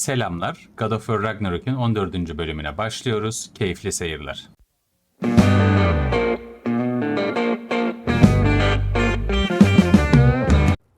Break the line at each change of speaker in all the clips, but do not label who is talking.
Selamlar. God of War Ragnarok'un 14. bölümüne başlıyoruz. Keyifli seyirler.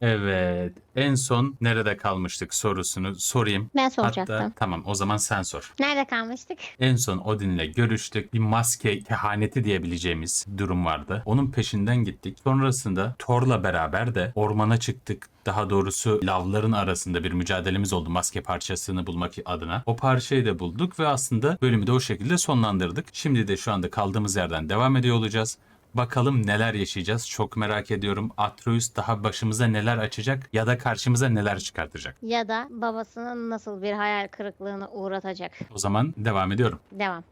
Evet. En son nerede kalmıştık sorusunu sorayım.
Ben soracaktım.
Hatta tamam, o zaman sen sor.
Nerede kalmıştık?
En son Odin'le görüştük. Bir maske kehaneti diyebileceğimiz durum vardı. Onun peşinden gittik. Sonrasında Thor'la beraber de ormana çıktık. Daha doğrusu lavların arasında bir mücadelemiz oldu maske parçasını bulmak adına. O parçayı da bulduk ve aslında bölümü de o şekilde sonlandırdık. Şimdi de şu anda kaldığımız yerden devam ediyor olacağız. Bakalım neler yaşayacağız. Çok merak ediyorum. Atreus daha başımıza neler açacak ya da karşımıza neler çıkartacak.
Ya da babasının nasıl bir hayal kırıklığına uğratacak.
O zaman devam ediyorum.
Devam.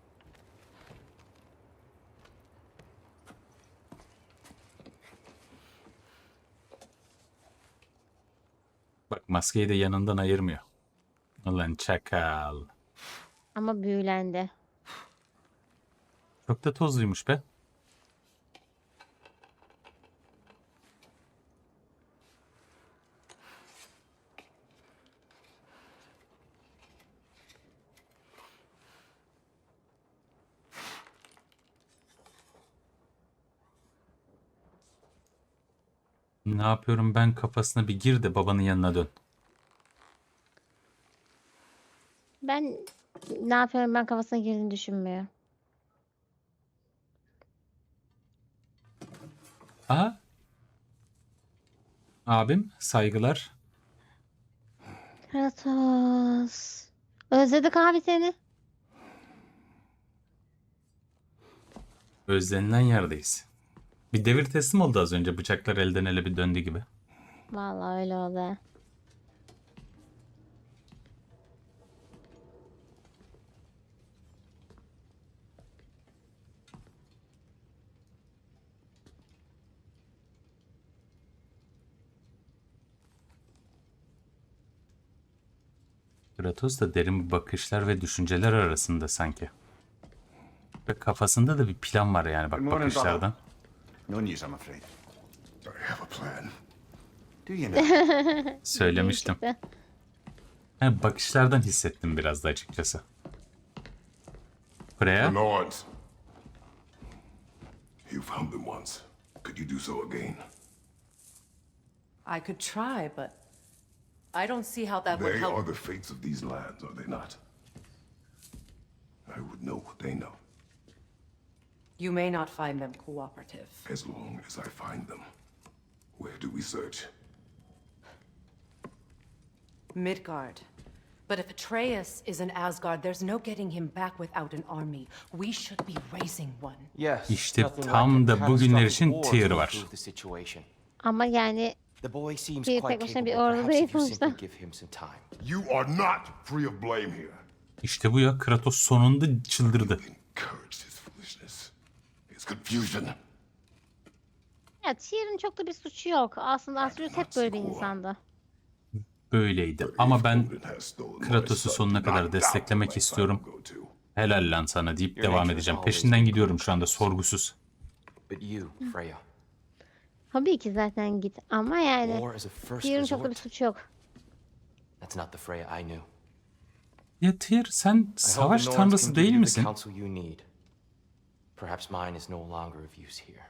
Bak, maskeyi de yanından ayırmıyor. Ulan çakal.
Ama büyülendi.
Çok da tozluymuş be. Ne yapıyorum ben, kafasına bir gir de babanın yanına dön.
Ben ne yapıyorum, ben kafasına girdiğini düşünmüyor.
Aha. Abim, saygılar.
Kratos. Özledik abi seni.
Özlenilen yerdeyiz. Bir devir teslim oldu az önce. Bıçaklar elden ele bir döndü gibi.
Vallahi öyle oldu.
Kratos da derin bakışlar ve düşünceler arasında sanki. Ve kafasında da bir plan var yani, bak bakışlardan.
No news, I'm afraid. I have a plan. Do you know?
Söylemiştim. Yani bakışlardan hissettim biraz da açıkçası. Buraya.
Lord, you found them once. Could you do so again?
I could try, but I don't see how that would
They
help.
are the fates of these lands, are they not? I would know what they know,
You may not find them cooperative.
as long as I find them. Where do we search?
Midgard. But if Atreus is in Asgard, there's no getting him back without an army. We should be raising one.
Yes,
İşte
nothing like
tam
a
da bugünler
catastrophic
için
war
tier
to
var.
improve the situation.
Ama yani
The boy seems
Tier
quite
tek başına bir
capable.
ordu
Perhaps
değil
if you
sonuçta.
simply give him some time.
You are not free of blame here.
İşte bu ya, Kratos sonunda çıldırdı.
Encouraged his foolishness, his confusion.
ya Tyr'in çok da bir suçu yok. Aslında Atreus hep böyle bir insandı.
Böyleydi ama ben Kratos'u sonuna kadar desteklemek istiyorum. Helal lan sana deyip devam edeceğim. Peşinden gidiyorum şu anda sorgusuz.
But you, Freya,
Tabii ki zaten git. Ama yani
war is a first
Tyr'in çok da bir
resort.
suçu yok.
That's not the Freya I knew.
Ya Tyr, sen
I hope
savaş
the Norns
tanrısı
can give
değil
you the
misin?
counsel you need. Perhaps mine is no longer of use here.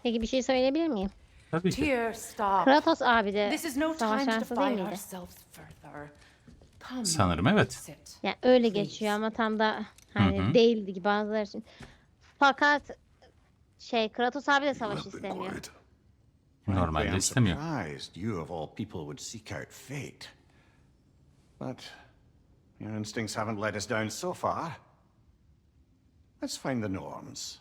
Peki bir şey söyleyebilir miyim?
Tabii ki.
Tyr, stop.
Kratos abi de
This is no
savaş
time to
tanrısı değil
fight
miydi?
ourselves further. Come,
Sanırım evet.
sit.
Ya öyle
Please.
geçiyor ama tam da hani değildi gibi bazıları için. Fakat Kratos abi de savaş
Let them
istemiyor.
quiet.
Normalde
I'm
istemiyor.
surprised you of all people would seek out fate. But your instincts haven't led us down so far. Let's find the norms.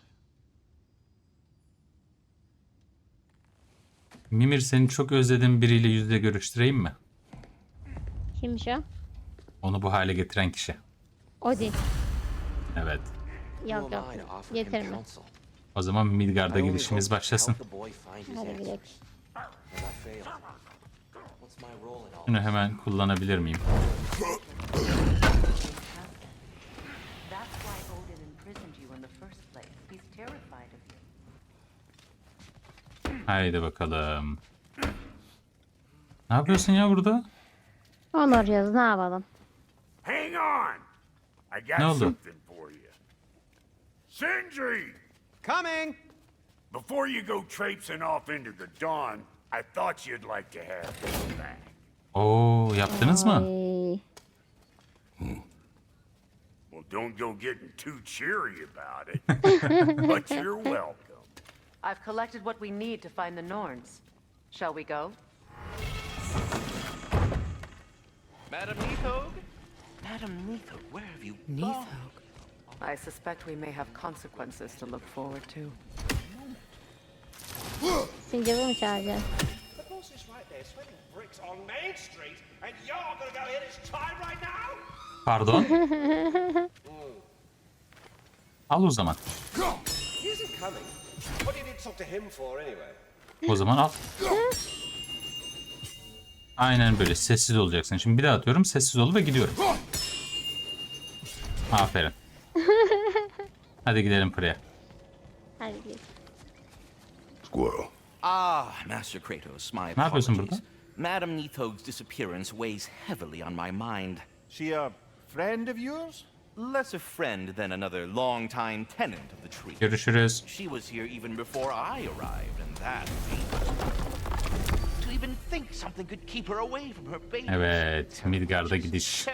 Mimir, seni çok özlediğim biriyle yüzde görüştüreyim mi?
Kimmiş o?
Onu bu hale getiren kişi.
Odin.
Evet.
Who
Yok
am
yok.
I to offer him
Getirme.
counsel?
O zaman Midgard'a
I only
gidişimiz
hope to
başlasın.
help the boy find his
Hadi gidelim.
answers. And I failed. What's my role in all
Şunu
this?
hemen kullanabilir miyim?
That's why Odin imprisoned you in the first place. He's terrified of you.
Haydi bakalım. Ne yapıyorsun ya burada?
Onu arıyoruz, ne yapalım?
Hang on! I got
Ne oldu?
something for you. Sindri!
Coming!
Before you go traipsing off into the dawn, I thought you'd like to have this back.
Oo, yaptınız mı?
Ay.
Well, don't go getting too cheery about it, but you're welcome.
I've collected what we need to find the Norns. Shall we go?
Madam Neathog? Madam Neathog, where have you gone?
Neathog? I suspect we may have consequences to look forward to.
Sincar'ı mı çağıracaksın?
The boss is right there swinging bricks on Main Street, and you're gonna go hit his time right now?
Pardon. Al o zaman.
He isn't coming. What do you need to talk to him for anyway?
O zaman al. Aynen böyle sessiz olacaksın. Şimdi bir daha atıyorum. Sessiz ol ve gidiyorum. Aferin. Hadi gidelim Priya.
Hadi git.
Squirrel.
Ah, Master Kratos, my
Ne yapıyorsun
apologies.
burada?
Madam Neathog's disappearance weighs heavily on my mind.
She a friend of yours?
Less a friend than another long-time tenant of the tree.
Görüşürüz.
She was here even before I arrived, and that... To even think something could keep her away from her baby.
Evet, Midgard'a gidiş.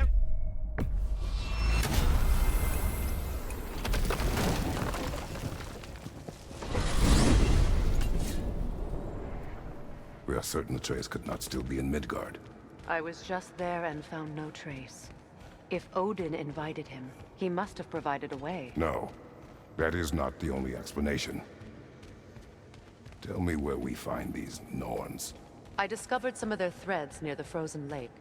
We are certain the trace could not still be in Midgard.
I was just there and found no trace. If Odin invited him, he must have provided a way.
No, that is not the only explanation. Tell me where we find these Norns.
I discovered some of their threads near the frozen lake.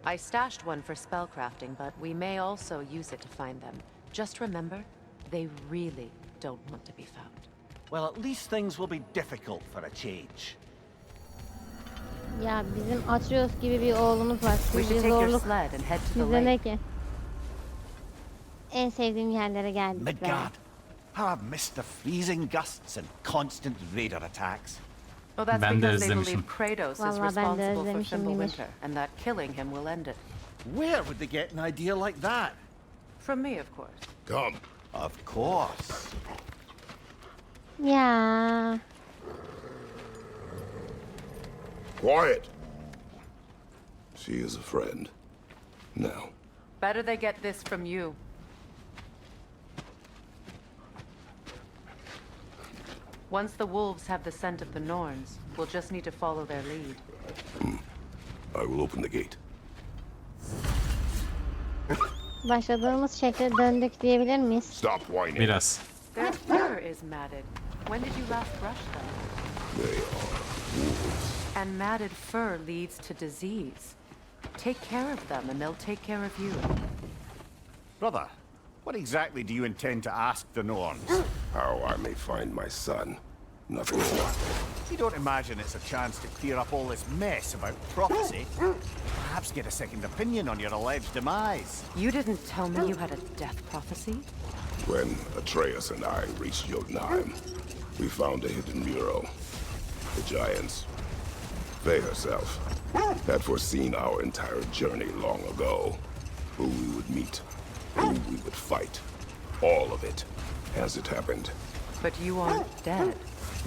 I stashed one for spellcrafting, but we may also use it to find them. Just remember, they really don't want to be found.
Well, at least things will be difficult for a change.
Ya bizim Atreus gibi bir oğlumuz var.
We
Şimdi
should take your
zorluk
sled and head to the
bize ne
lake.
ki? En sevdiğim yerlere geldik be.
Midgard. How I've missed the freezing gusts and constant raider attacks.
Well, that's
Ben de
because they
özlemişim.
believe Kratos is
Vallahi ben de
responsible for
özlemişim
Fimbulwinter, and that killing him will end it.
Where would they get an idea like that?
From me, of course.
Come.
Of course.
Ya.
Quiet. She is a friend. Now.
Better they get this from you. Once the wolves have the scent of the Norns, we'll just need to follow their lead.
I will open the gate.
Başladığımız şekle döndük diyebilir miyiz?
Stop whining.
Biraz.
Their fur is matted. When did you last brush them?
They are wolves.
And matted fur leads to disease. Take care of them and they'll take care of you.
Brother, what exactly do you intend to ask the Norns?
How I may find my son. Nothing more.
You don't imagine it's a chance to clear up all this mess about prophecy? Perhaps get a second opinion on your alleged demise.
You didn't tell me you had a death prophecy?
When Atreus and I reached Jotunheim, we found a hidden mural. The giants, they herself, had foreseen our entire journey long ago. Who we would meet, who we would fight. All of it, as it happened.
But you aren't dead.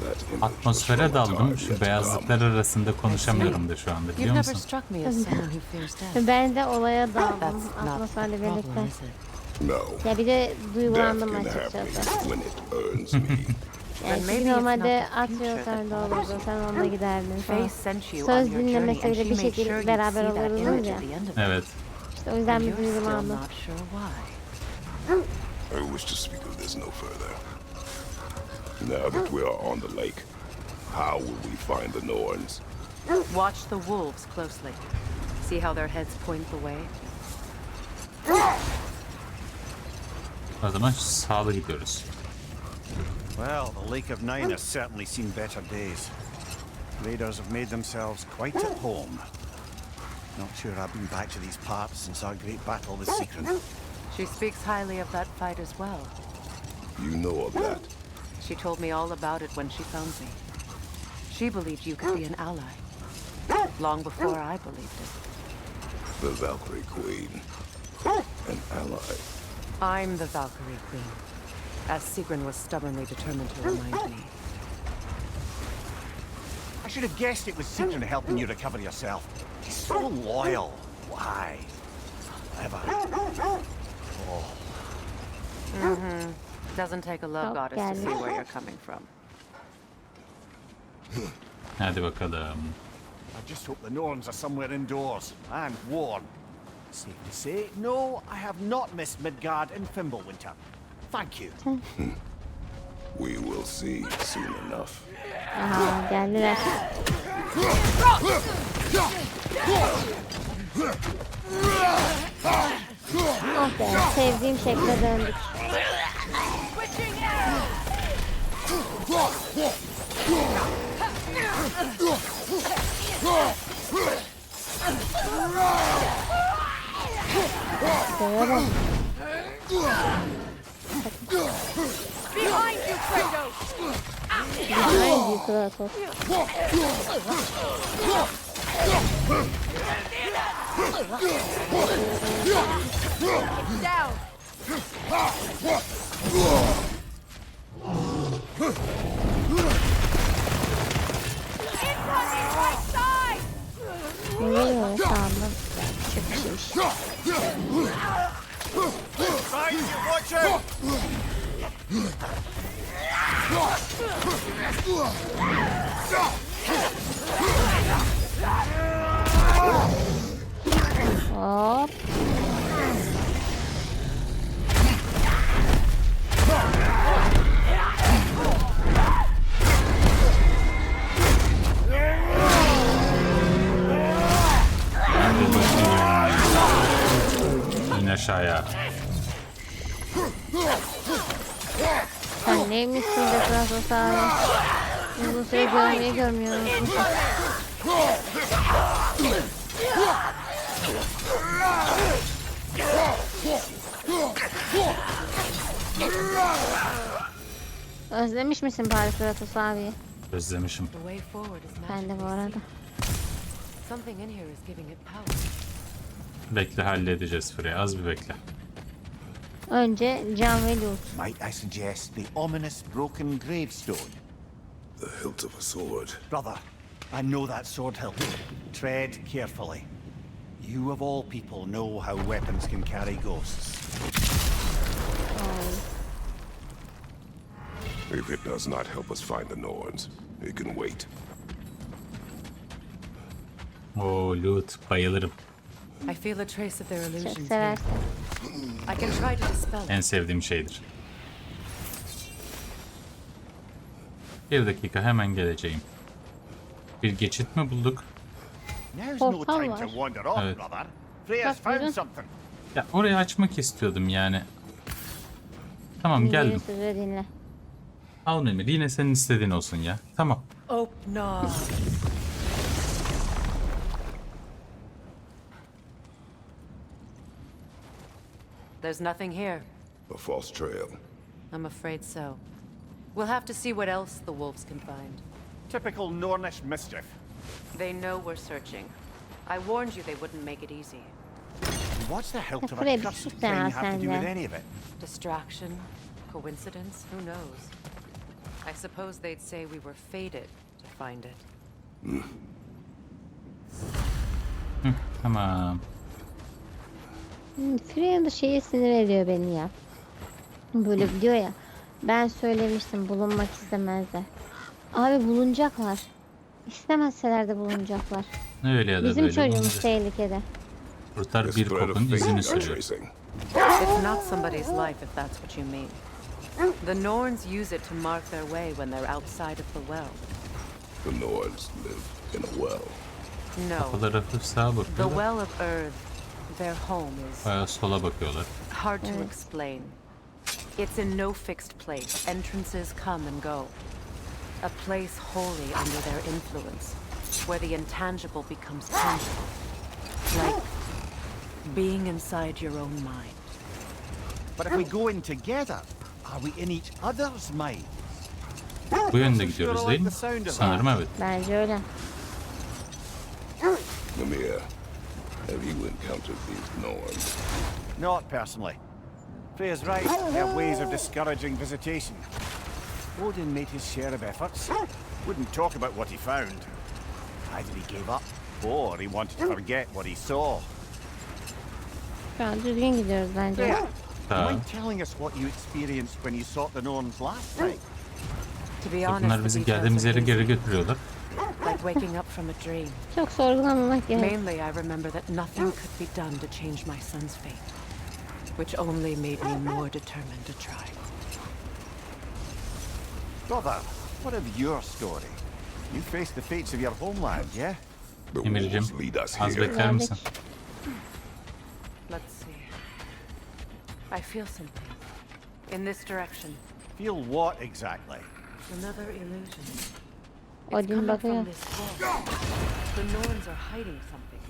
That image was
Atmosfere
from a
daldım.
time
Şu
yet to
beyazlıklar
come.
arasında konuşamıyorum da şu anda,
You've
biliyor
never
musun?
struck me as someone who fears death.
Ben de olaya daldım
That's not
atmosferle
the
birlikte.
problem, is it?
No,
Ya bir de
death
duygulandım
can have
açıkçası.
me when it earns me.
Yani
Then maybe
çünkü
it's
normalde
not the
Atreus
future
öyle
that
olurdu. Sen onunla giderdin falan.
Faye sent you on
Söz
your journey and
dinlemesiyle
she
bir
made
şekilde
sure you'd
beraber
see that
olurdunuz
image
ya.
at the end of it.
Evet.
İşte o yüzden
And
bir
you're still
duygulandım.
not sure why.
I wish to speak of this no further. Now that we are on the lake, how will we find the Norns?
Watch the wolves closely. See how their heads point the way?
O zaman sağlı gidiyoruz.
Well, the Lake of Nine has certainly seen better days. Raiders have made themselves quite at home. Not sure I've been back to these parts since our great battle with Sigrun.
She speaks highly of that fight as well.
You know of that.
She told me all about it when she found me. She believed you could be an ally. Long before I believed it.
The Valkyrie Queen. An ally.
I'm the Valkyrie Queen, as Sigrun was stubbornly determined to remind me.
I should have guessed it was Sigrun helping you recover yourself. He's so loyal. Why? Clever. Oh.
Doesn't take a love goddess to see where you're coming from.
Hadi bakalım.
I just hope the Norns are somewhere indoors and warm. Safe to say, no, I have not missed Midgard in Fimbulwinter. Thank you.
We will see soon enough.
Aha, geldiler. Oh be, sevdiğim şekle döndük. Severim.
Behind you, Kratos!
Behind you, Kratos.
Down! Incoming right side!
Ne geliyor sağımdan? Çıkmış.
Right, you watch out!
Hop.
İn aşağıya.
Sen neymişsin de Kratos abi? Uzun süre görmüyoruz. Özlemiş misin bari Kratos abi?
Özlemişim.
The way forward is
Ben de bu arada.
Something in here is giving it power.
Bekle, halledeceğiz Freya. Az bir bekle.
Önce can ve loot.
Might I suggest the ominous broken gravestone?
The hilt of a sword.
Brother, I know that sword hilt. Tread carefully. You of all people know how weapons can carry ghosts.
If it does not help us find the Norns, it can wait.
Oo, loot. Bayılırım.
I feel a trace of their
Çok
illusions here.
seversin.
I can try to dispel it.
En sevdiğim şeydir. Bir dakika, hemen geleceğim. Bir geçit mi bulduk?
Now's no
Portal
time
var.
to wander off,
Evet.
brother. Freya's
Bak,
found
buyurun.
something.
Ya orayı açmak istiyordum yani. Tamam, geldim.
Sözü dinle.
Al Memir, yine senin istediğin olsun ya. Tamam.
Open up. There's nothing here.
A false trail.
I'm afraid so. We'll have to see what else the wolves can find.
Typical Nornish mischief.
They know we're searching. I warned you they wouldn't make it easy.
What's the hilt of
Freya,
a
bir
cursed
sus
thing
ya
have to do
sen
with
de.
any of it?
Distraction? Coincidence? Who knows? I suppose they'd say we were fated to find it.
Tamam.
Freya'nın da şeyi sinir ediyor beni ya. Böyle diyor ya. Ben söylemiştim bulunmak istemezler. Abi bulunacaklar. İstemezseler de bulunacaklar.
Öyle ya da
Bizim
böyle.
çocuğumuz
bulunacak.
tehlikede.
Kurtar
This
bir
thread of
kokun
fate
izini
we are
sürüyor.
tracing.
It's not somebody's life, if that's what you mean. The Norns use it to mark their way when they're outside of the well.
The Norns live in a well.
No.
Kapılara hafif sağa
The
bakıyorlar.
well of Earth, their home is
Bayağı sola bakıyorlar.
hard to explain. It's in no fixed place. Entrances come and go. A place wholly under their influence, where the intangible becomes tangible. Like being inside your own mind.
But if we go in together, are we in each other's mind?
Bu yönde gidiyoruz değil mi? Sanırım evet.
Bence öyle.
Mimir, Have you encountered these norns?
Not personally. Freya's right. They have ways of discouraging visitation. Odin made his share of efforts. Wouldn't talk about what he found. Either he gave up, or he wanted to forget what he saw.
Şu an düzgün gidiyoruz bence.
Freya, do you mind telling us what you experienced when you sought the Norns last time?
To be honest,
Bunlar
the
bizi
details
geldiğimiz
are
yere geri
hazy,
götürüyorlar.
like waking up from a dream.
Çok sorgulamamak gerek.
Mainly, I remember that nothing could be done to change my son's fate, which only made me more determined to try.
Brother, what of your story? You faced the fates of your homeland, yeah?
The
Emir'cim,
wolves lead us
az
here.
bekler misin?
Let's see. I feel something. In this direction.
Feel what exactly?
Another illusion. It's
Odin
coming
bakıyor.
from this wall. The Norns are hiding something.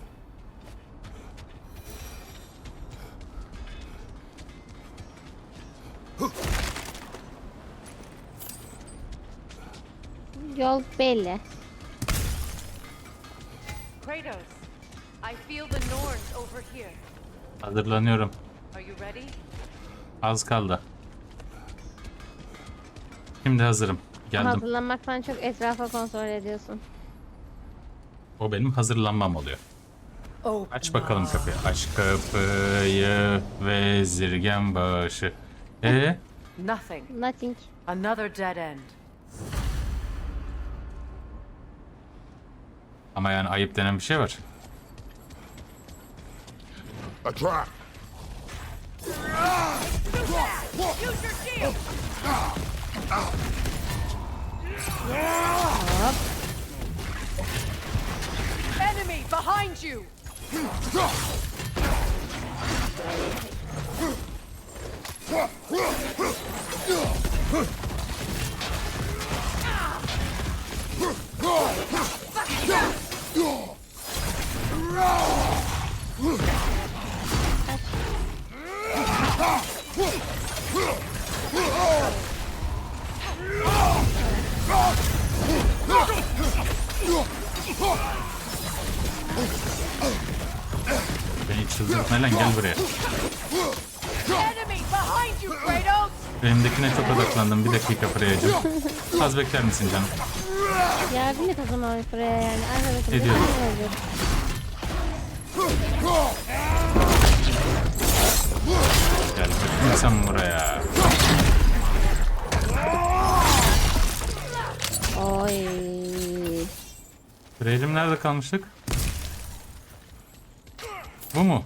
Yol belli.
Kratos, I feel the Norns over here.
Hazırlanıyorum.
Are you ready?
Az kaldı. Şimdi hazırım. Geldim.
Hazırlanmaktan çok etrafa kontrol ediyorsun.
O benim hazırlanmam oluyor. Aç bakalım kapıyı. Aç kapıyı vezirgen başı.
Nothing.
Nothing.
Another dead end.
Ama yani ayıp denen bir şey var.
A trap!
Use your shield! Enemy behind you!
Beni çıldırtma lan, gel buraya.
Enemy behind you, Kratos!
Elimdekine çok odaklandım. Bir dakika Freya'cığım. Az bekler misin canım?
Yardım et o zaman buraya yani. Arkadaşım.
Ediyorum. Gel bakayım sen buraya.
Oy.
Freya'cığım nerede kalmıştık? Bu mu?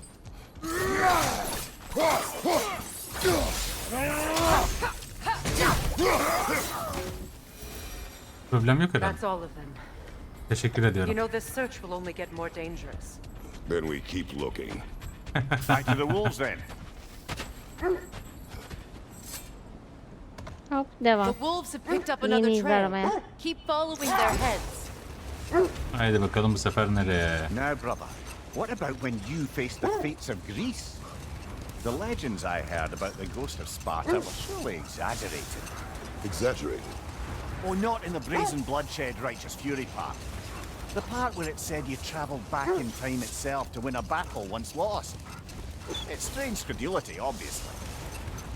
Problem yok herhalde.
That's all of them.
Teşekkür
You
ediyorum.
know, this search will only get more dangerous.
Then we keep looking.
Back to the wolves then.
Hop devam.
The wolves have picked up
Yeni
another
izler
trail.
aramaya.
Keep following their heads.
Haydi bakalım bu sefer nereye?
Now, brother, what about when you faced the fates of Greece? The legends I heard about the ghost of Sparta were surely exaggerated.
Exaggerated.
Oh, not in the brazen bloodshed righteous fury part. The part where it said you travelled back in time itself to win a battle once lost. It's strange credulity, obviously.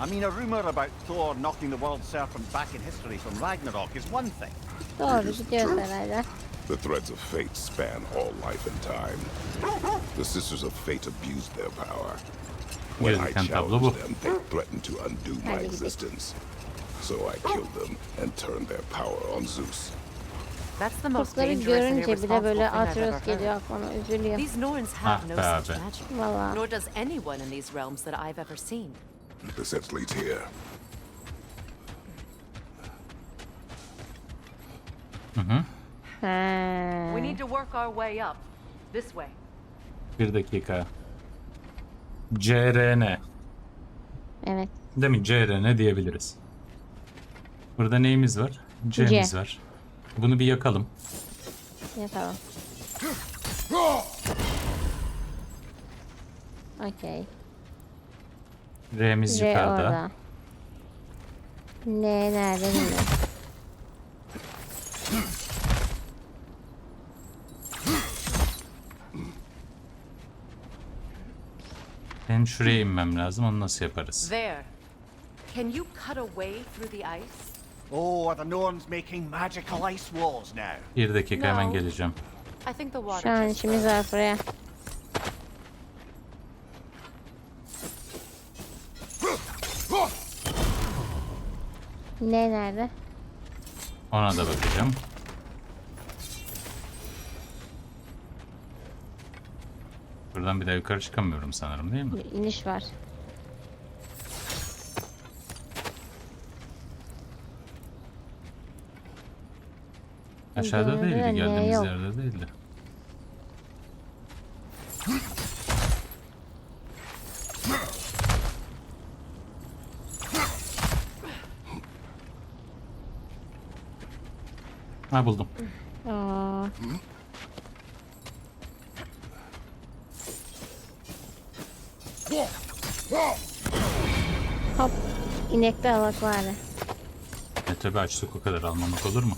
I mean, a rumour about Thor knocking the world serpent back in history from Ragnarok is one thing.
Doğru gidiyoruz herhalde.
The threads of fate span all life and time. The Sisters of Fate abused their power. When I
Gözüken tablo bu.
challenged them, they threatened to undo my
Hadi gidelim.
existence. So I killed them and turned their power on Zeus.
That's the most
Kızları
dangerous and
görünce bile
irresponsible
böyle
thing I've ever
Atreus geliyor
heard.
aklıma. Üzülüyor.
These Norns
Ah
have no
be
such
abi.
magic.
Valla.
Nor does anyone in these realms that I've ever seen.
The sense leads here.
We need to work our way up. This way.
Bir dakika. CRN.
Evet.
Değil mi? CRN diyebiliriz. Burada neyimiz var? C'miz
C.
var. Bunu bir yakalım.
Yapalım. Okey.
R'miz
R
yukarıda.
orada. N nerede bilmiyorum.
Benim şuraya inmem lazım. Onu nasıl yaparız?
There. Can you cut a way through the ice?
Oh, are the Norns making magical ice walls now?
1 dakika hemen
No.
geleceğim.
I think the
Şu
water
an
just
işimiz var buraya. Ne nerede?
Ona da bakacağım. Buradan bir daha yukarı çıkamıyorum sanırım, değil mi?
İniş var.
Aşağıda değildi,
Ne
geldiğimiz
yok.
yerde değildi. Ha, buldum.
Aa. Hop. İnekli alak var.
Tabi açtık, o kadar almamak olur mu?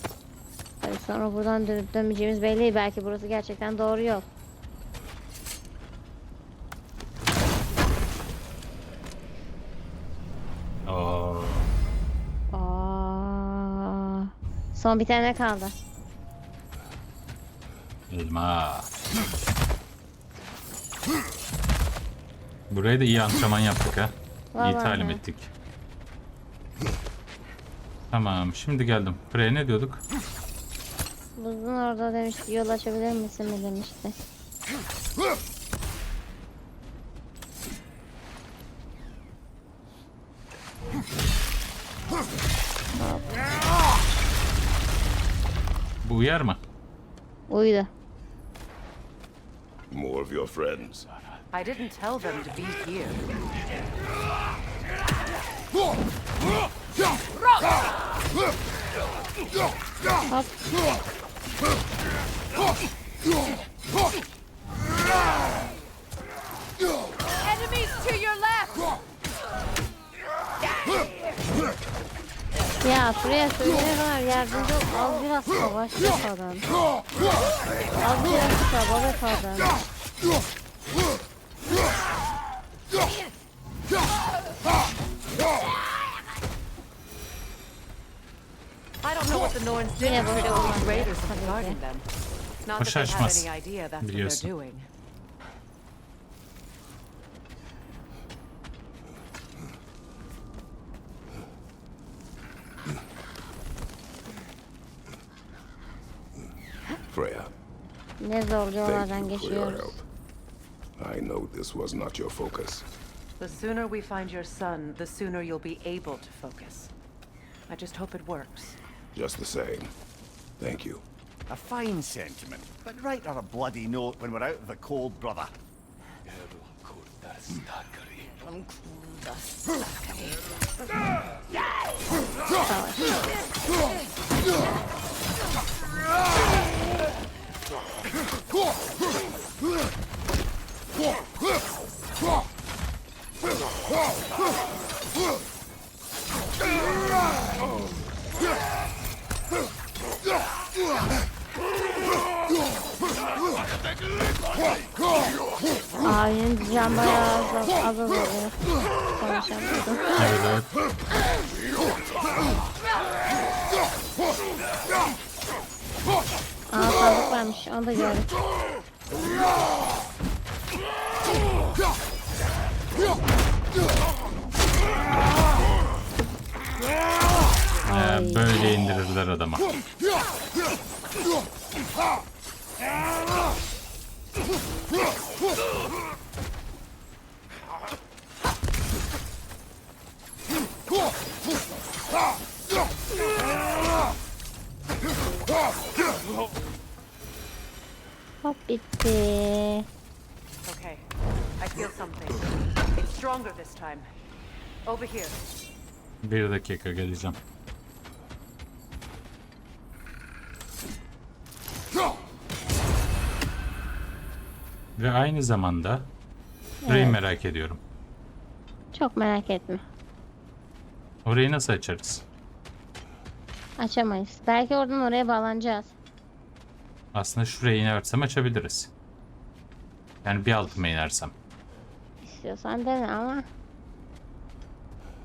Tabii sonra buradan dönüp dönmeyeceğimiz belli değil. Belki burası gerçekten doğru yol.
Oo.
Aa. Son bir tane kaldı.
Elma. Buraya da iyi antrenman yaptık ha. İyi
Vallahi
talim
ha.
ettik. Tamam, şimdi geldim. Buraya ne diyorduk?
Buzun orada demişti, yol açabilir misin mi demişti.
Bu uyar mı?
Uydu.
More of your friends.
I didn't tell them to be here.
Enemies to your left!
Ya şuraya söyleyene kadar yardımcı ol. Az biraz savaş yapalım. Az biraz savaş yapalım.
I don't know what the Norns did
Yine
to
boş
prevent
olmaz
these
ya,
raiders from
tabii ki.
guarding them. Not
Boş
that they have
açmaz,
any idea that's what
biliyorsun.
they're doing.
Freya,
Ne zor yollardan
thank you for your
geçiyoruz.
help. I know this was not your focus.
The sooner we find your son, the sooner you'll be able to focus. I just hope it works.
Just the same, thank you.
A fine sentiment, but write her a bloody note when we're out of the cold, brother.
Abinin can bayağı az oluyor. Konuşamadım.
Evet, evet.
Aa, sandık varmış, onu da gördüm.
Böyle indirirler adama.
Hop, bitti.
Okay, I feel something. It's stronger this time. Over here.
1 dakika geleceğim. Ve aynı zamanda burayı merak ediyorum.
Çok merak etme.
Orayı nasıl açarız?
Açamayız. Belki oradan oraya bağlanacağız.
Aslında şuraya inersem açabiliriz. Yani bir altıma inersem.
istiyorsan dene ama.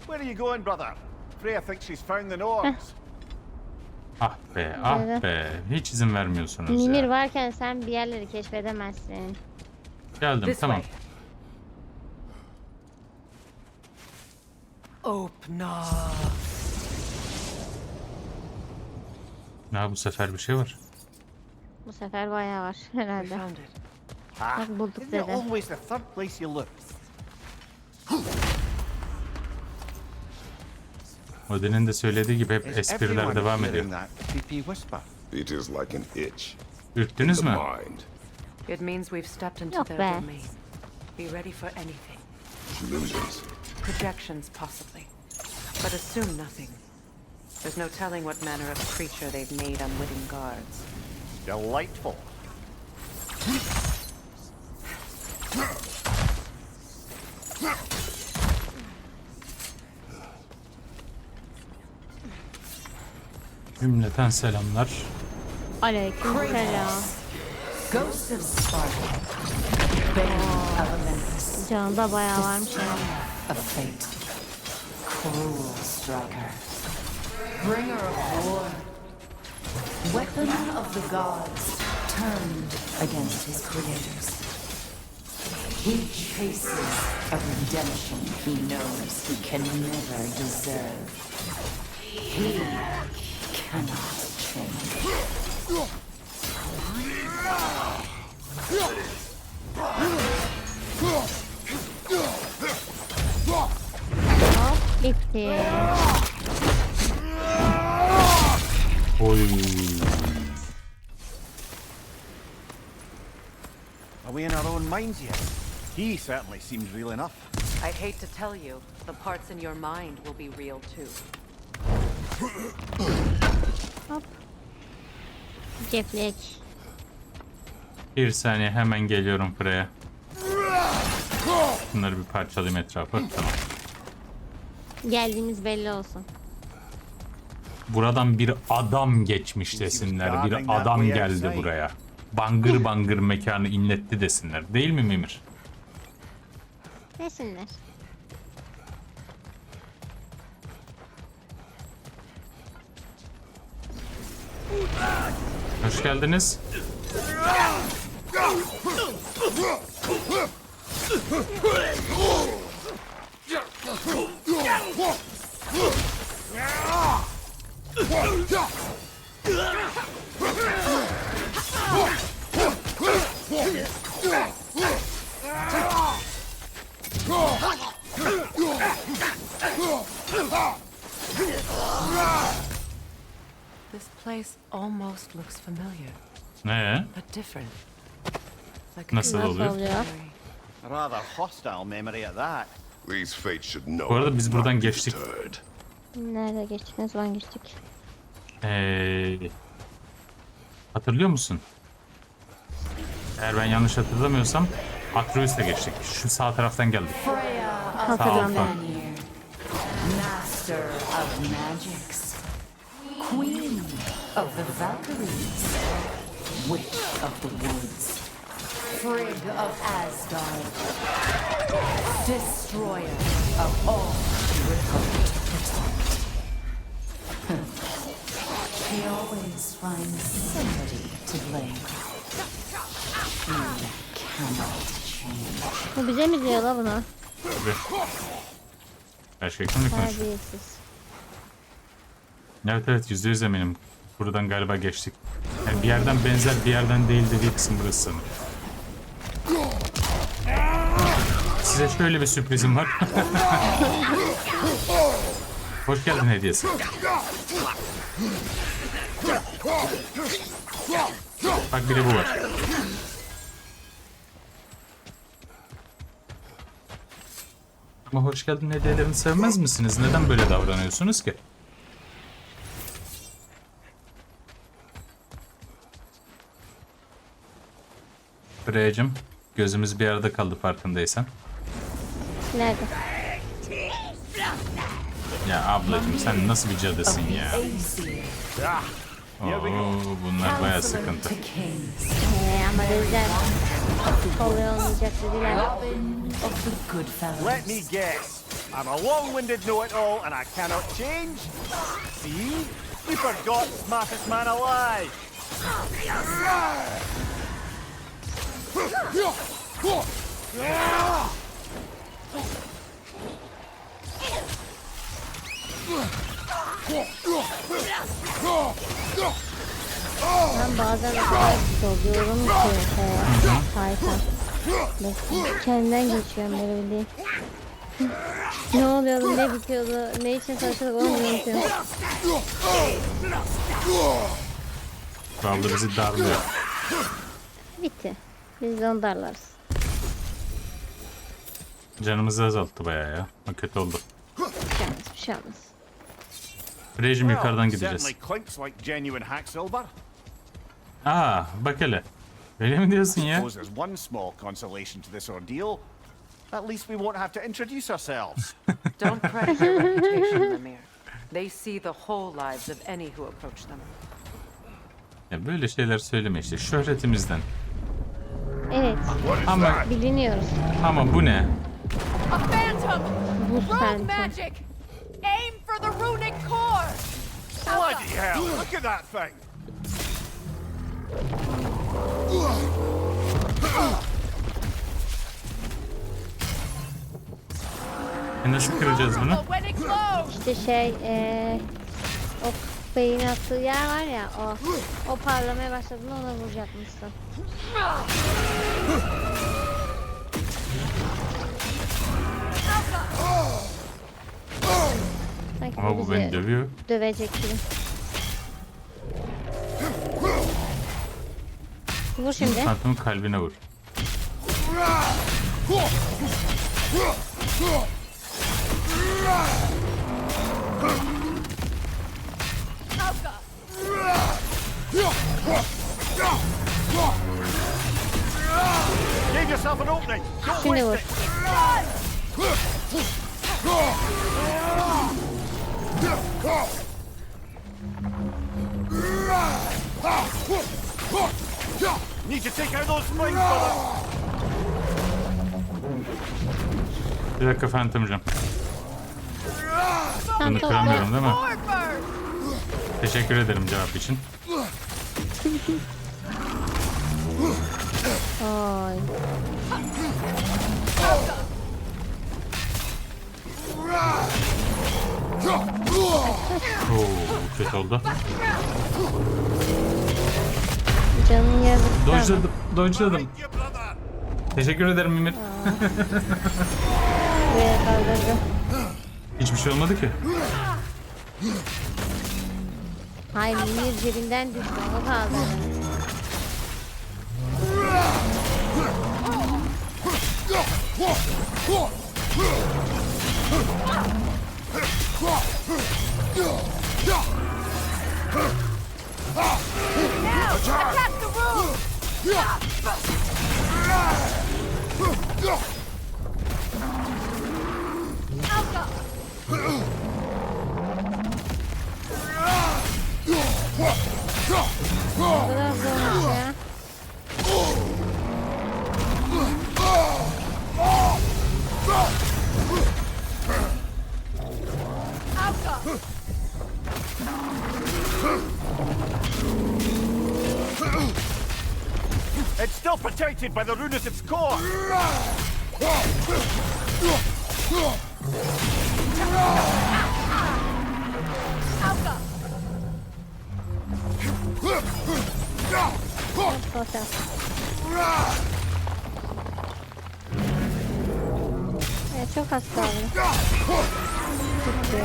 Where are you going, brother? Freya thinks she's found the Norns.
Ah be, ah be. Hiç izin vermiyorsunuz
Mimir
ya.
varken sen bir yerleri keşfedemezsin.
Geldim,
This
tamam.
way. Open up.
Ya bu sefer bir şey var.
Bu sefer bayağı var
We
herhalde.
found it.
Ah,
Bak bulduk
isn't it
dedi.
always the third place you look?
Odin'in de söylediği gibi hep
Is
espriler
everyone
devam
hearing
ediyor.
that creepy whisper?
It is like an itch.
Ürktünüz
The
mü?
mind.
It means we've stepped into
Yok
their
be.
domain. Be ready for anything.
Illusions.
Projections, possibly. But assume nothing. There's no telling what manner of creature they've made unwitting guards.
Delightful.
Cümleten selamlar.
Aleykümselam.
Ghost of Sparta. Bane of Olympus.
Canında bayağı varmış yani.
Of fate. Cruel striker. Bringer of war. Weapon of the gods. Turned against his creators. He chases a redemption he knows he can never deserve. He cannot change.
Hop bitti.
Oy.
Are we in our own minds yet? He certainly seems real enough.
I'd hate to tell you, the parts in your mind will be real too.
Hop. Ceplik.
Bir saniye hemen geliyorum buraya. Bunları bir parçalayayım etrafı. Tamam.
Geldiğimiz belli olsun.
Buradan bir adam geçmiş desinler. Bir adam geldi buraya. Bangır bangır mekanı inletti desinler. Değil mi Mimir?
Desinler.
Hoş geldiniz.
This place almost looks familiar,
Ne?
but different. Like a
Nasıl
good
oluyor?
oluyor?
memory.
A rather hostile memory at that.
These fates should know.
Bu arada biz buradan
not to be
geçtik.
deterred.
Nerede geçtik? Ne zaman geçtik?
Hatırlıyor musun? Eğer ben yanlış hatırlamıyorsam Atreus'la geçtik. Şu sağ taraftan geldik.
Hatırlamıyorum.
Vanir, master of magics, queen of the Valkyries, witch of the woods, frigg of Asgard, destroyer of all she would hope to protect. She always finds somebody to blame. She cannot change.
Bu bize mi diyor la bunu?
Tabii. Gerçekten mi konuşuyor?
Terbiyesiz.
Evet %100 eminim. Buradan galiba geçtik. Yani bir yerden benzer bir yerden değil dediği kısım burası. Size şöyle bir sürprizim var. Hoş geldin hediyesi. Bak bir de bu var. Ama hoş geldin hediyelerini sevmez misiniz? Neden böyle davranıyorsunuz ki? Freya'cığım, gözümüz bir arada kaldı farkındaysan.
Nerede?
Ya ablacığım sen nasıl bir cadısın ya? Bunlar bayağı sıkıntı.
Ama dediler kolay olmayacak dediler.
Let me guess. I'm a long-winded know-it-all and I cannot change? See? You forgot smartest man alive!
Ben bazen o kadar soruyorum ki sayfa. Kendinden geçiyorum böyle bildiğin. Ne oluyordu, ne bitiyordu, ne için saçmalık onu unutuyorum.
Vallahi bizi darlıyor.
Bitti. Biz de onu darlarız.
Canımızı azalttı bayağı ya. O kötü oldu.
Bir şey olmaz.
Rejim yukarıdan gideceğiz.
Certainly clinks like genuine hack silver.
Aa, bak hele. Öyle mi diyorsun ya?
Suppose there's one small consolation to this ordeal. At least we won't have to introduce ourselves.
Don't credit their reputation, Lemire. They see the whole lives of any who approach them.
Ya böyle şeyler söyleme işte. Şöhretimizden.
Evet.
Ama
Biliniyoruz.
Bu ne?
A phantom!
Bu
Rogue
phantom.
magic! Aim for the runic core!
Bloody hell, look at that thing!
Nasıl kıracağız bunu?
When it glows!
İşte o beyin attığı yer var ya o parlamaya başladığında ona vuracakmışsın. Sanki
Ama bu
bizi
beni dövüyor.
dövecek gibi. Vur şimdi.
Phantom'un kalbine vur.
Give yourself an opening! Don't
Şimdi
waste
vur.
it! Need to take out those springs, brother!
Bir dakika Phantom'cığım. Bunu kıramıyorum değil mi? Teşekkür ederim cevap için.
Oy.
Oo, kötü oldu.
Canın yazık.
Dodge'ladım. Teşekkür ederim Mimir.
Buraya kaldırdı.
Hiçbir şey olmadı ki.
Hayır, Mimir cebinden düştü, onu kaldırdı.
Attack the room!
Biraz zormuş ya.
It's still protected by the rune at its core!
Sosyal. Evet, çok az kaldı. Gitti.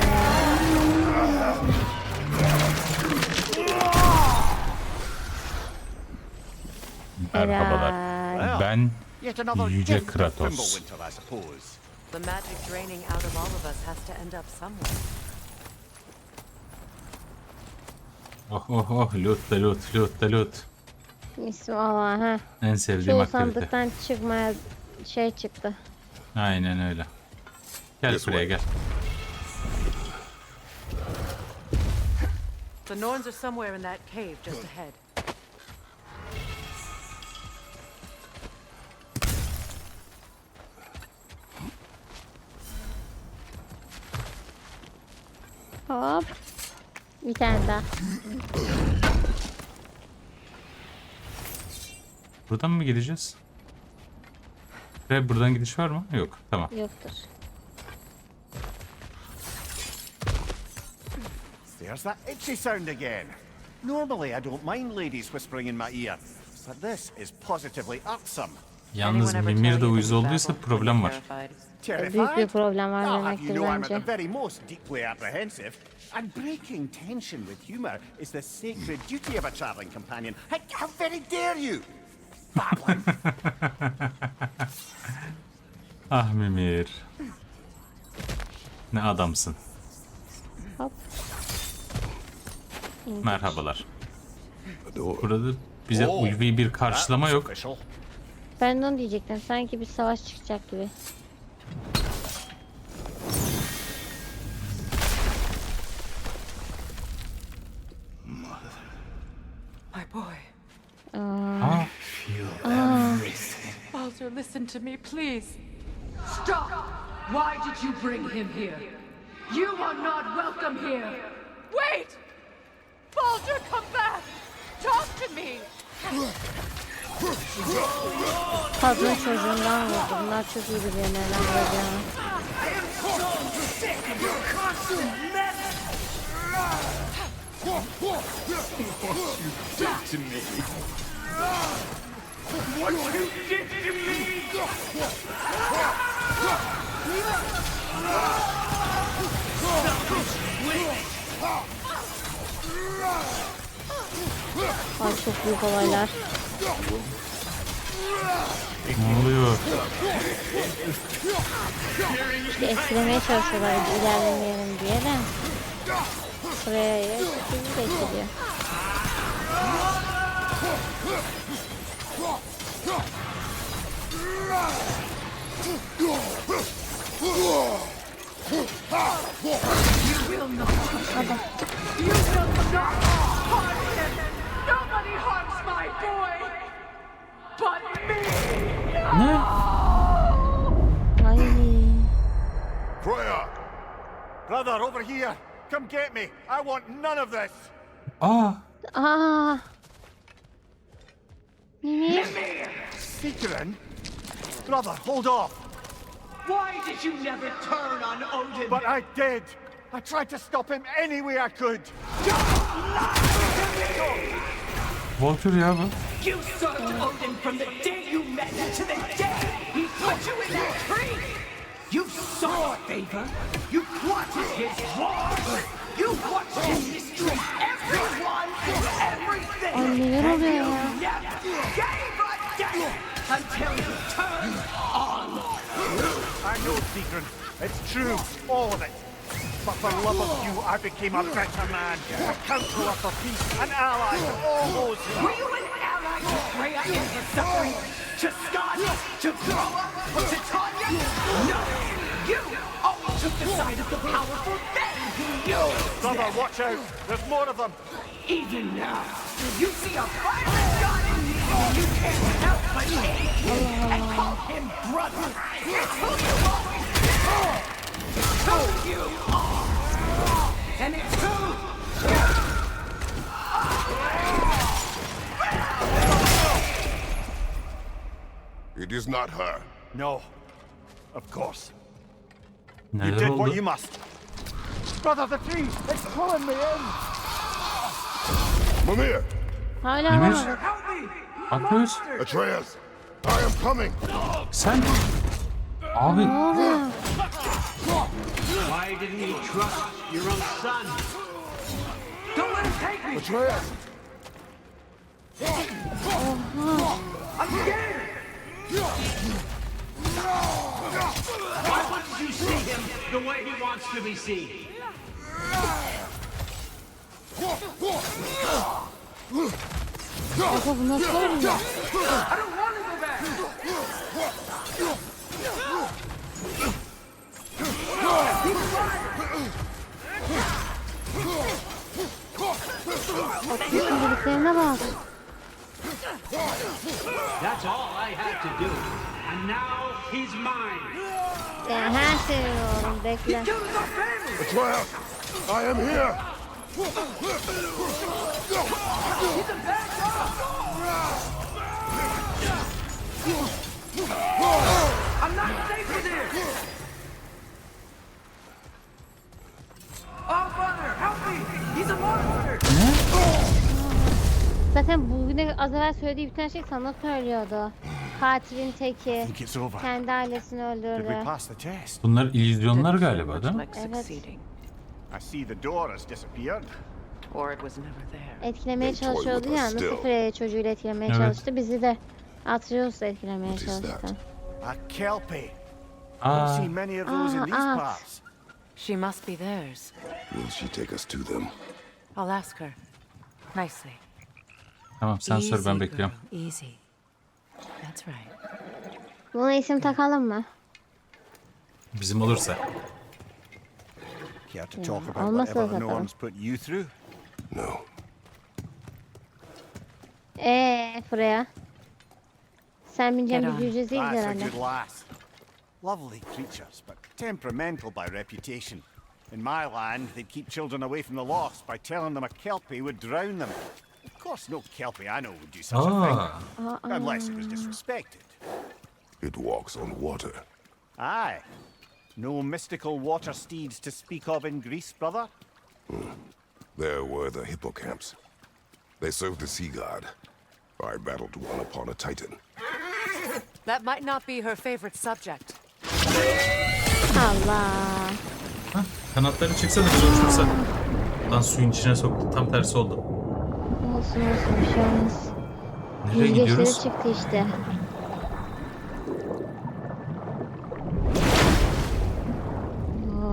Merhabalar.
Helal.
Ben
Yet another
Yüce
gift of
Kratos.
Fimbulwinter, I suppose.
The magic draining out of all of us has to end up somewhere.
Oh loot.
İsmi Allah ha.
En sevdiğim
Çoğu
aktivite.
sandıktan çıkmaya çıktı.
Aynen öyle. Gel
This
buraya
way.
gel.
The Norns are somewhere in that cave just ahead.
Hop. Bir tane daha.
Buradan mı gideceğiz? Ve buradan gidiş var mı? Yok. Tamam.
Yoktur.
There's that itchy sound again. Normally I don't mind ladies whispering in my ear, but this is positively irksome.
Yalnız Mimir de uyuz olduysa problem var.
Büyük bir problem var
You
demektir
know I'm at
bence.
the very most deeply apprehensive, and breaking tension with humor is the sacred duty of a traveling companion. How very dare you? Babbling.
Ah Mimir. Ne adamsın.
Hop. İndik.
Merhabalar. Burada bize ulvi bir karşılama yok.
Ben de onu diyecektim. Sanki bir savaş çıkacak gibi.
My boy.
Aa,
Baldur, listen to me, please.
Stop! Why did you bring him here? You are not welcome here!
Wait! Baldur, come back! Talk to me!
Kadın çocuğundan vurdu. Bunlar çok iyi biliyor neler vuracağını. Ay çok büyük olaylar.
ne oluyor?
İşte etkilemeye çalışıyorlar ilerlemeyelim diye de. Buraya bizi de etkiliyor.
You will not harm him! Nobody harms my boy! But me!
Ne?
Ay.
Freya!
Brother, over here! Come get me! I want none of this!
Aa,
Aa. Mimir.
Secret? Brother, hold off!
Why did you never turn on Odin?
But I did! I tried to stop him any way I could!
Walter ya bu.
You served Odin from the day you met to the day he put you in that tree! You saw Favor! You plotted his war! You watched him mistreat everyone and everything!
Ay neler oluyor ya?
Never gave a damn until you turned on!
I know, Secret. It's true, all of it. But for love of you, I became a better man, a counselor for peace, an ally to all those who...
Were you an ally to Freya in his suffering? To Scott? To Groa? Or to Tanya? No! You always took the side of the powerful men who knew!
Brother, watch out! There's more of them!
Even now, you see a violent god in me and you can't help but hate him and call him brother! It's who you always been! It's who you are! And it's who you
It is not her.
No. Of course. You
Neler
did what
oldu?
you must. Brother, the tree! It's pulling me in!
Mimir!
Hala
Mimir.
var.
Atıyoruz.
Atreus! I am coming!
Sen. Abi.
Ne oluyor?
Why didn't you trust your own son? Don't let him take me!
Atreus!
I'm scared! Why wouldn't you see him the way he wants to be seen?
Baba bu nasıl oluyor?
I don't want to go back!
Hareketlerine bak.
That's all I had to do. And now he's mine.
Ya her şeyi oğlum bekle.
Atreus, I am here.
I'm not safe with him. Oh, brother, help me! He's a monster.
Zaten bugüne az evvel söylediği bir tane şey sana söylüyordu. Katilin teki.
Think it's over.
Kendi ailesini
Did we
öldürdü.
pass the test?
Bunlar illüzyonlar
Didn't feel
galiba
much
değil mi?
like
Evet.
succeeding.
I see the door has disappeared.
Or it was never there.
Etkilemeye
They toy
çalışıyordu
with
ya.
us
Nasıl
still.
Freya çocuğuyla etkilemeye
Evet.
çalıştı. Bizi de Atreus'la etkilemeye
What is that?
çalıştı.
A kelpie.
Aa,
Don't see many of those in these
at.
parts.
She must be theirs.
Will she take us to them?
I'll ask her. Nicely.
tamam sen sor ben
Easy,
bekliyorum.
girl, easy. That's right.
Buna isim takalım mı?
Bizim olursa.
Care to talk about
olmasa
whatever the
zaten.
norms put you through?
No.
Freya. Sen bineceğin
Get
bir
on.
cücesi değil
That's a
herhalde.
good lass. Lovely creatures, but temperamental by reputation. In my land, they'd keep children away from the lost by telling them a kelpie would drown them. Of course, no kelpie I know would do such a
Aa,
thing, unless it was disrespected.
It walks on water.
Aye. No mystical water steeds to speak of in Greece, brother?
There were the hippocamps. They served the sea god. I battled one upon a titan.
That might not be her favorite subject.
Allah.
kanatları çıksa da biz uçursa. Lan suyun içine soktu. Tam tersi oldu.
Olsun bir şey olmaz.
Nereye
Yüzgeçleri
gidiyoruz?
çıktı işte.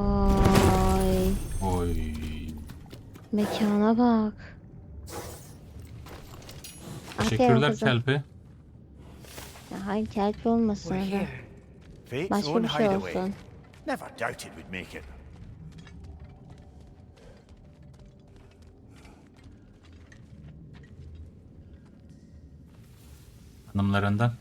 Vay.
Oy.
Mekana bak. Aferin
Teşekkürler
kızım.
kelpi.
Ya hayır kelp olmasın.
We're
ama.
here.
Fate's
Başka
own
bir şey
hideaway.
olsun.
Never doubted we'd make it.
Hanımlarından.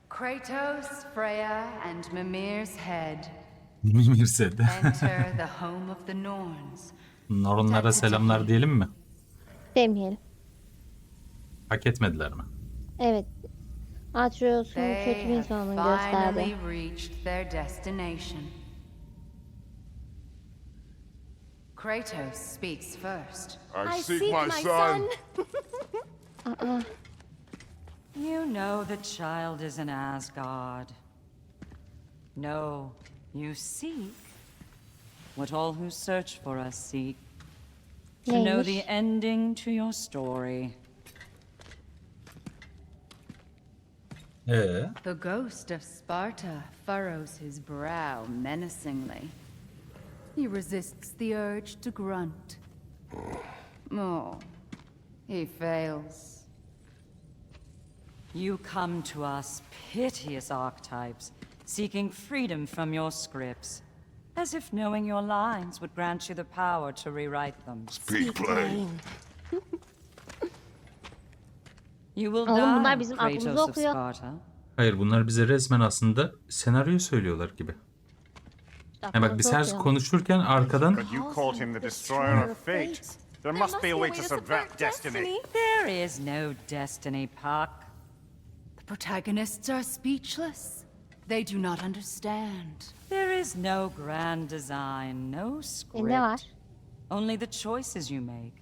Kratos, Freya, and Mimir's head
Mimirse de.
enter the home of the Norns.
Nornlara selamlar diyelim mi?
Demeyelim.
Hak etmediler mi?
Evet. Atreus'un kötü
They
bir
have
insan olduğunu
finally
gösterdi.
reached their destination. Kratos speaks first.
I seek my son.
You know the child is in Asgard. No, you seek what all who search for us seek. To know the
Neymiş?
ending to your story.
The ghost of Sparta furrows his brow menacingly. He resists the urge to grunt. Oh, he fails.
You come to us, piteous archetypes, seeking freedom from your scripts. As if knowing your lines would grant you the power to rewrite them.
Speak plain.
You will
Oğlum bunlar
die,
bizim aklımızı
Kratos of
okuyor.
Sparta.
Hayır bunlar bize resmen aslında senaryoyu söylüyorlar gibi. Yani bak biz her konuşurken arkadan
But you called him the destroyer of fate. There must be a way to subvert destiny.
There is no destiny, Puck.
The protagonists are speechless. They do not understand.
There is no grand design, no script.
Ne var?
Only the choices you make.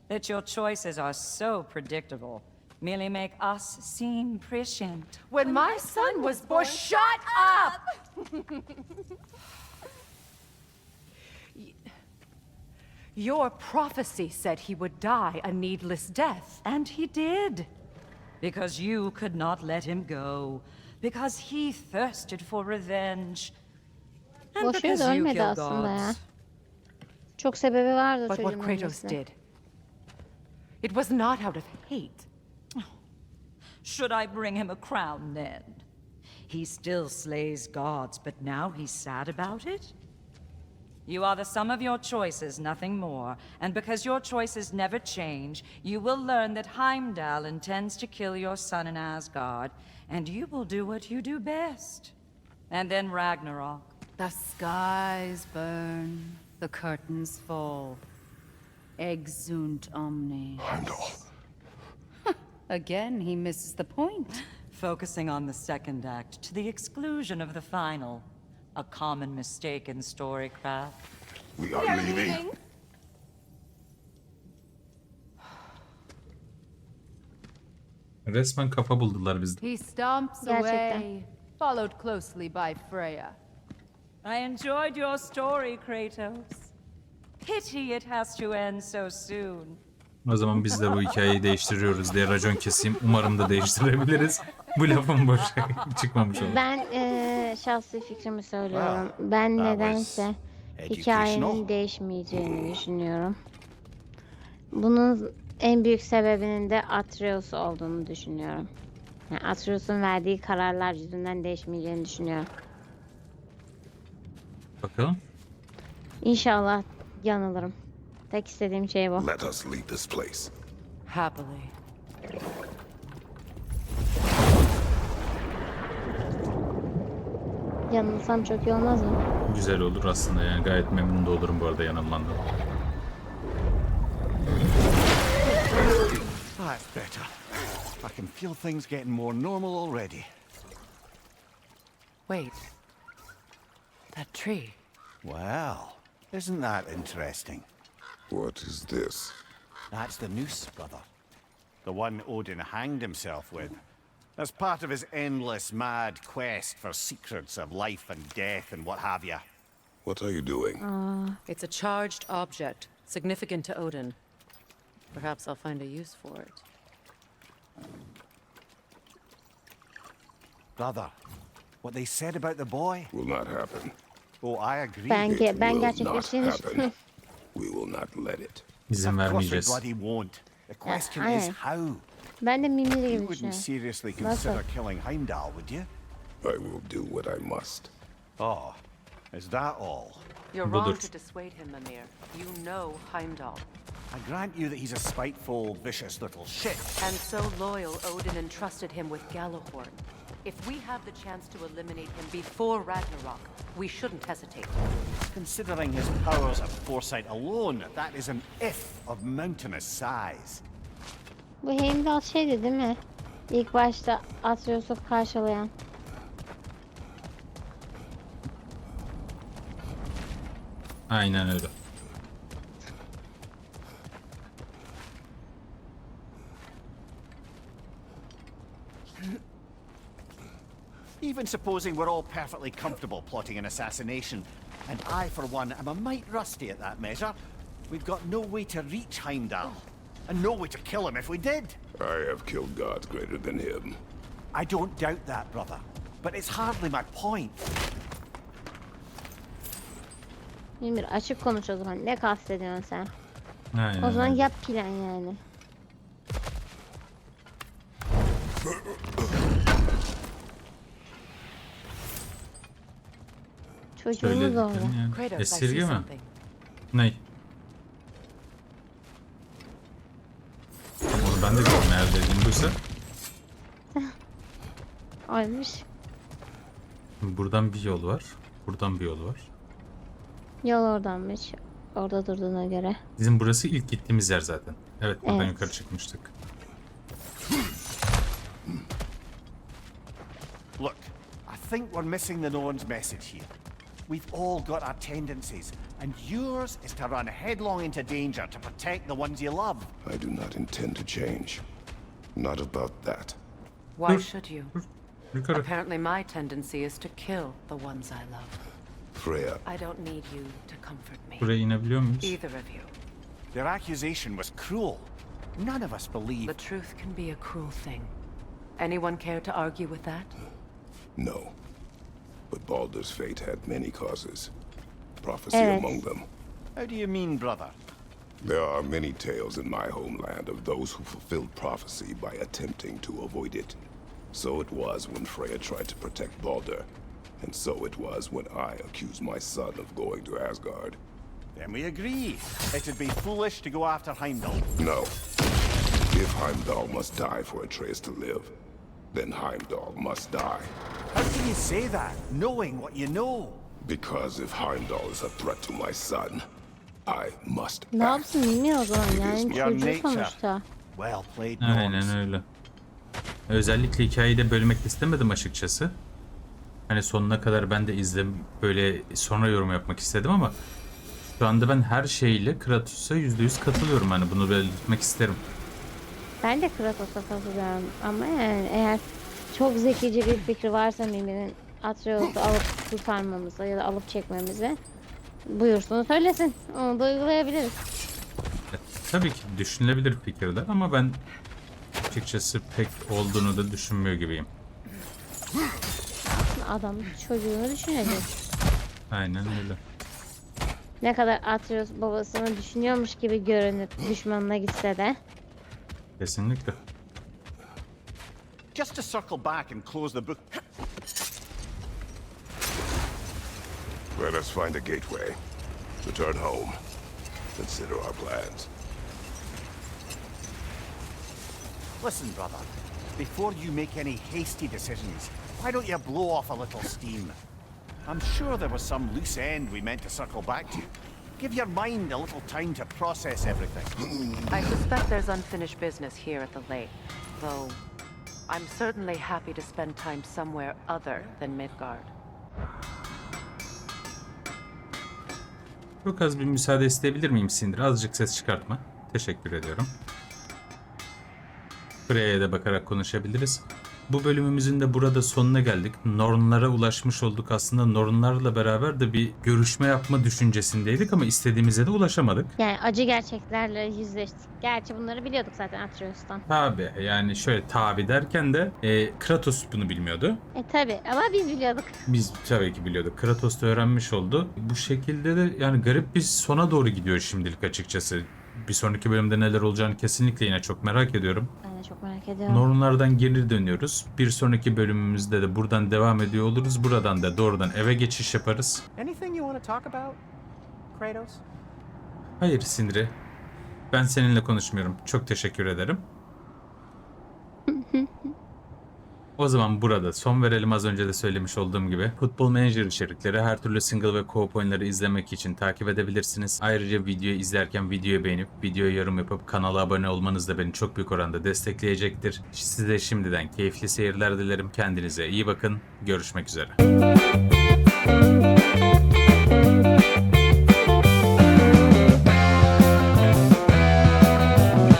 That your choices are so predictable merely make us seem prescient.
When my son was born, shut up! Your prophecy said he would die a needless death.
And he did. Because you could not let him go. Because he thirsted for revenge. And
Boşuna
because you
ölmedi
killed
aslında ya.
gods.
Çok sebebi vardı
But what
çocuğun
Kratos
ölmesine.
did, it was not out of hate.
Should I bring him a crown then? He still slays gods, but now he's sad about it? You are the sum of your choices, nothing more. And because your choices never change, you will learn that Heimdall intends to kill your son in Asgard, and you will do what you do best. And then Ragnarok.
The skies burn, the curtains fall. Exunt omnes.
Heimdall.
Again, he misses the point.
Focusing on the second act to the exclusion of the final. A common mistake in storycraft.
We are leaving.
Resmen kafa buldular bizde.
He stomps
Gerçekten.
away, followed closely by Freya.
I enjoyed your story, Kratos. Pity it has to end so soon.
O zaman biz de bu hikayeyi değiştiriyoruz diye racon keseyim. Umarım da değiştirebiliriz. Bu lafın boşa çıkmamış olur.
Ben şahsi fikrimi söylüyorum. Ben nedense hikayenin değişmeyeceğini düşünüyorum. Bunun en büyük sebebinin de Atreus olduğunu düşünüyorum. Yani Atreus'un verdiği kararlar yüzünden değişmeyeceğini düşünüyorum.
Bakalım.
İnşallah yanılırım. Tek istediğim şey bu.
Let us leave this place.
Happily.
Yanılsam çok iyi olmaz mı?
Güzel olur aslında yani gayet memnun da olurum bu arada yanılmandan.
That's better. I can feel things getting more normal already.
Wait. That tree.
Well, isn't that interesting?
What is this?
That's the noose, brother. The one Odin hanged himself with. As part of his endless, mad quest for secrets of life and death and what have you.
What are you doing?
It's a charged object, significant to Odin. Perhaps I'll find a use for it.
Brother, what they said about the boy?
Will not happen.
Oh, I agree.
Ben
Will not
gerçekleştiğini
happen. We will not let it.
İzin
Of course we
vermeyeceğiz.
bloody won't. The question
aynen.
is how.
Ben de Mimir gibi
You wouldn't
düşünüyorum.
seriously
Nasıl?
consider killing Heimdall, would you?
I will do what I must.
Oh, is that all?
You're
Budur.
wrong to dissuade him, Mimir. You know Heimdall.
I grant you that he's a spiteful, vicious little shit.
And so loyal, Odin entrusted him with Gjallarhorn. If we have the chance to eliminate him before Ragnarok, we shouldn't hesitate.
Considering his powers of foresight alone, that is an if of mountainous size.
Bu Heimdall şeydi değil mi? İlk başta Atreus'u karşılayan.
Aynen öyle.
Even supposing we're all perfectly comfortable plotting an assassination, and I, for one, am a mite rusty at that measure, we've got no way to reach Heimdall, and no way to kill him if we did.
I have killed gods greater than him.
I don't doubt that, brother, but it's hardly my point.
Mimir açık konuş o zaman. Ne kastediyorsun sen?
Aynen
O zaman
öyle.
yap plan yani. Çocuğumuz orada.
Söylediklerin yani.
Kratos, I see
Esirge mi?
something.
Ney? Onu ben de gördüm eğer dediğin buysa.
Aymış.
Buradan bir yol var. Buradan bir yol var.
Yol oradanmış. Orada durduğuna göre.
Bizim burası ilk gittiğimiz yer zaten. Evet buradan
Evet.
yukarı çıkmıştık.
Look, I think we're missing the Norn's message here. We've all got our tendencies, and yours is to run headlong into danger to protect the ones you love.
I do not intend to change. Not about that.
Why should you?
Yukarı.
Apparently my tendency is to kill the ones I love.
Freya,
I don't need you to comfort me.
Buraya inebiliyor muyuz?
Either of you.
Their accusation was cruel. None of us believe.
The truth can be a cruel thing. Anyone care to argue with that?
no. But Baldur's fate had many causes. Prophecy
Evet.
among them.
How do you mean, brother?
There are many tales in my homeland of those who fulfilled prophecy by attempting to avoid it. So it was when Freya tried to protect Baldur. And so it was when I accused my son of going to Asgard.
Then we agree. It'd be foolish to go after Heimdall.
No. If Heimdall must die for Atreus to live, then Heimdall must die.
How can you say that, knowing what you know?
Because if Heimdall is a threat to my son, I must
Ne
act.
yapsın bilmiyor o zaman yani
Your
çocuğu
nature.
sonuçta.
Well played,
Aynen
Norns.
öyle. Özellikle hikayeyi de bölmek istemedim açıkçası. Hani sonuna kadar ben de böyle sonra yorum yapmak istedim ama şu anda ben her şeyle Kratos'a %100 katılıyorum. Hani bunu belirtmek isterim.
Ben de Kratos'a katılıyorum ama yani eğer çok zekice bir fikri varsa Mimi'nin Atreus'u alıp kurtarmamıza ya da alıp çekmemize buyursun söylesin. Onu da uygulayabiliriz.
Tabii ki düşünülebilir fikirler ama ben açıkçası pek olduğunu da düşünmüyor gibiyim.
Adam çocuğunu düşünecek.
Aynen öyle.
Ne kadar Atreus babasını düşünüyormuş gibi görünüp düşmanına gitse de.
Kesinlikle.
Just to circle back and close the book.
Let us find a gateway. Return home. Consider our plans.
Listen, brother. Before you make any hasty decisions, why don't you blow off a little steam? I'm sure there was some loose end we meant to circle back to. Give your mind a little time to process everything.
I suspect there's unfinished business here at the lake, though I'm certainly happy to spend time somewhere other than Midgard.
Çok az bir müsaade isteyebilir miyim Sindri? Azıcık ses çıkartma. Teşekkür ediyorum. Buraya da bakarak konuşabiliriz. Bu bölümümüzün de burada sonuna geldik. Nornlara ulaşmış olduk. Aslında Nornlarla beraber de bir görüşme yapma düşüncesindeydik ama istediğimize de ulaşamadık.
Yani acı gerçeklerle yüzleştik. Gerçi bunları biliyorduk zaten Atreus'tan.
Tabi yani şöyle tabi derken de Kratos bunu bilmiyordu.
Tabi ama biz biliyorduk.
Biz tabii ki biliyorduk. Kratos da öğrenmiş oldu. Bu şekilde de yani garip bir sona doğru gidiyor şimdilik açıkçası. Bir sonraki bölümde neler olacağını kesinlikle yine çok merak ediyorum.
Ben de çok merak ediyorum.
Nornlardan geri dönüyoruz. Bir sonraki bölümümüzde de buradan devam ediyor oluruz. Buradan da doğrudan eve geçiş yaparız.
Anything you want to talk about, Kratos?
Hayır Sindri. Ben seninle konuşmuyorum. Çok teşekkür ederim. O zaman burada son verelim, az önce de söylemiş olduğum gibi. Futbol Manager içerikleri, her türlü single ve co-op oyunları izlemek için takip edebilirsiniz. Ayrıca videoyu izlerken videoyu beğenip, videoya yorum yapıp kanala abone olmanız da beni çok büyük oranda destekleyecektir. Size şimdiden keyifli seyirler dilerim. Kendinize iyi bakın. Görüşmek üzere.